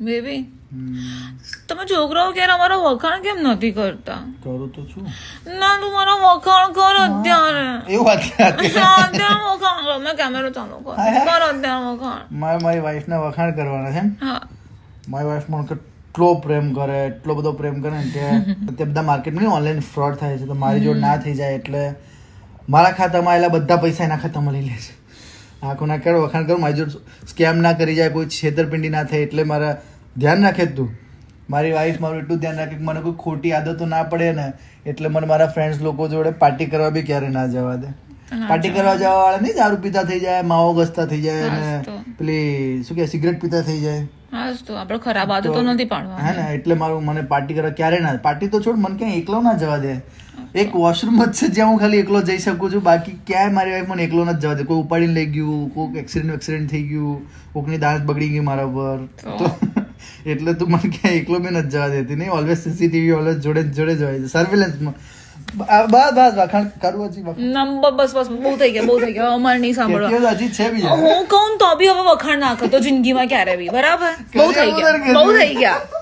Baby તમે છોકરાઓ ક્યારે અમારા વખાણ કેમ નથી કરતા? કરું તો છું. ના તું મારા વખાણ કર અત્યારે. એવું અત્યારે વખાણ કર. મેં કેમેરો ચાલુ કર અત્યારે વખાણ. મારી વાઈફના વખાણ કરવાના છે. હા મારી વાઈફ મને કેટલો પ્રેમ કરે, એટલો બધો પ્રેમ કરે ને કે તે બધા માર્કેટમાં ઓનલાઈન ફ્રોડ થાય છે, તો મારી જોડે ના થઈ જાય એટલે મારા ખાતામાં આવેલા બધા પૈસા એના ખાતામાં લઈ લે છે. આખો ના કેળો વખાણ કરું, મારી જોડે સ્કેમ ના કરી જાય, કોઈ છેતરપિંડી ના થાય, એટલે મારા ધ્યાન રાખે તું. મારી વાઈફ મારું એટલું ધ્યાન રાખે કે મને કોઈ ખોટી આદતો ના પડે ને, એટલે મને મારા ફ્રેન્ડ્સ લોકો જોડે પાર્ટી કરવા બી ક્યારે ના જવા દે. પાર્ટી કરવા જવા વાળા નહીં દારૂ પીતા થઈ જાય, માવો ગસતા થઈ જાય ને પેલી શું કે સિગરેટ પીતા થઈ જાય. હા તો આપણે ખરાબ આદતો નથી પાડવા. હે ને, એટલે મારું મને પાર્ટી કરવા ક્યારે ના, પાર્ટી તો છોડ, મને ક્યાંય એકલો ના જવા દે. એક વોશરૂમ જ છે જ્યાં હું ખાલી એકલો જઈ શકું છું, બાકી ક્યાંય મારી વાઈફ મને એકલો નથી જવા દે. કોઈ ઉપાડીને લઈ ગયું, કોઈક એક્સિડન્ટ થઈ ગયું, કોઈકની દાંત બગડી ગઈ મારા પર, તો એટલે તું મને ક્યાંય એકલો બી નથી જવા દેતી. નહીં, ઓલવેઝ સીસીટીવી ઓલવેઝ જોડે જોડે જ હોય છે, સર્વેલન્સમાં. બસ વખાણ કરવું હજી નંબર બસ બહુ થઈ ગયા અમારે નહીં સાંભળવા. હજી છે બીજા હું કહું તો બી હવે વખાણ ના કરતો જિંદગીમાં ક્યારે બી. બરાબર, બહુ થઈ ગયા.